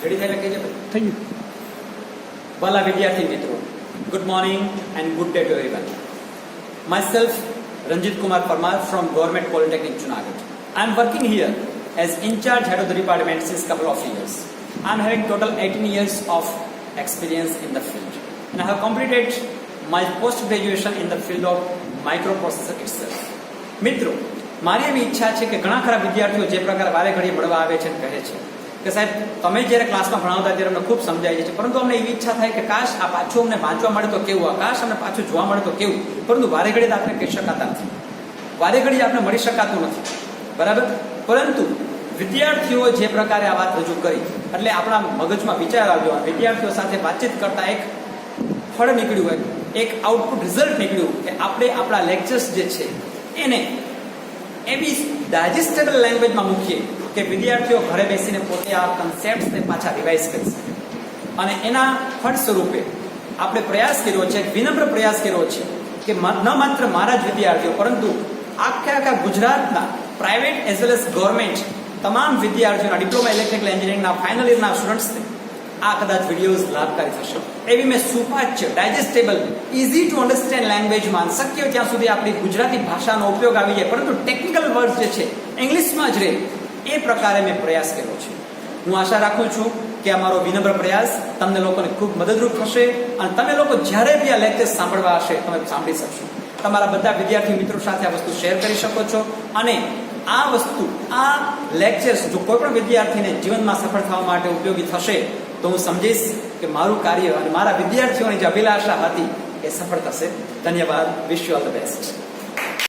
Ready થઈને કહીએ થઈ ગયું. વાલા વિદ્યાર્થી મિત્રો, good morning and good day to everyone. Myself Ranjit Kumar Parmar from Government Polytechnic Junagadh. I am working here as in charge head of the department since couple of years. I am having total 18 years of experience in the field and I have completed my post graduation in the field of microprocessor itself. મિત્રો, મારી એવી ઈચ્છા છે કે ઘણા ખરા વિદ્યાર્થીઓ જે પ્રકાર વારે ઘડી મળવા આવે છે કહે છે કે સાહેબ તમે જ્યારે ક્લાસમાં ભણાવતા ત્યારે અમને ખૂબ સમજાય છે, પરંતુ અમને એવી ઈચ્છા થાય કે કાશ આ પાછું અમને વાંચવા મળે તો કેવું, કાશ અમને પાછું જોવા મળે તો કેવું, પરંતુ વારે ઘડી આપણે કહી શકાતા નથી, વારે ઘડી આપણે મળી શકાતું નથી, બરાબર. પરંતુ વિદ્યાર્થીઓ જે પ્રકારે આ વાત રજૂ કરી એટલે આપણા મગજમાં વિચાર આવ્યો, વિદ્યાર્થીઓ સાથે વાતચીત કરતા એક ફળ નીકળ્યું હોય, એક આઉટપુટ રિઝલ્ટ નીકળ્યું કે આપણે આપણા લેક્ચર્સ જે છે એને એવી ડાયજેસ્ટેબલ લેંગ્વેજમાં મૂકીએ કે વિદ્યાર્થીઓ ઘરે બેસીને પોતે આ કન્સેપ્ટને પાછા રિવાઇઝ કરી શકે. અને એના ફળ સ્વરૂપે આપણે પ્રયાસ કર્યો છે, વિનમ્ર પ્રયાસ કર્યો છે કે ન માત્ર મારા જ વિદ્યાર્થીઓ પરંતુ આખા ગુજરાતના private as well as government તમામ વિદ્યાર્થીઓના ડિપ્લોમા ઇલેક્ટ્રિકલ એન્જિનિયરિંગના ફાઇનલ યરના સ્ટુડન્ટ્સને આ કદાચ વિડીયોઝ લાભકારી થશે એવી મેં સુપાચ્ય ડાયજેસ્ટેબલ ઇઝી ટુ અન્ડરસ્ટેન્ડ લેંગ્વેજમાં શક્ય ત્યાં સુધી આપણી ગુજરાતી ભાષાનો ઉપયોગ આવી જાય પરંતુ ટેકનિકલ વર્ડ જે છે ઇંગ્લિશમાં જ રહે એ પ્રકારે મેં પ્રયાસ કર્યો છે. હું આશા રાખું છું કે આ મારો વિનમ્ર પ્રયાસ તમને લોકોને ખૂબ મદદરૂપ થશે અને તમે લોકો જ્યારે બી આ લેક્ચર સાંભળવા હશે તમે સાંભળી શકશો. તમારા બધા વિદ્યાર્થી મિત્રો સાથે આ વસ્તુ શેર કરી શકો છો અને આ વસ્તુ આ લેક્ચર્સ જો કોઈ પણ વિદ્યાર્થીને જીવનમાં સફળ થવા માટે ઉપયોગી થશે તો હું સમજીશ કે મારું કાર્ય અને મારા વિદ્યાર્થીઓની જે અભિલાષા હતી એ સફળ થશે. ધન્યવાદ. Wish you all the best.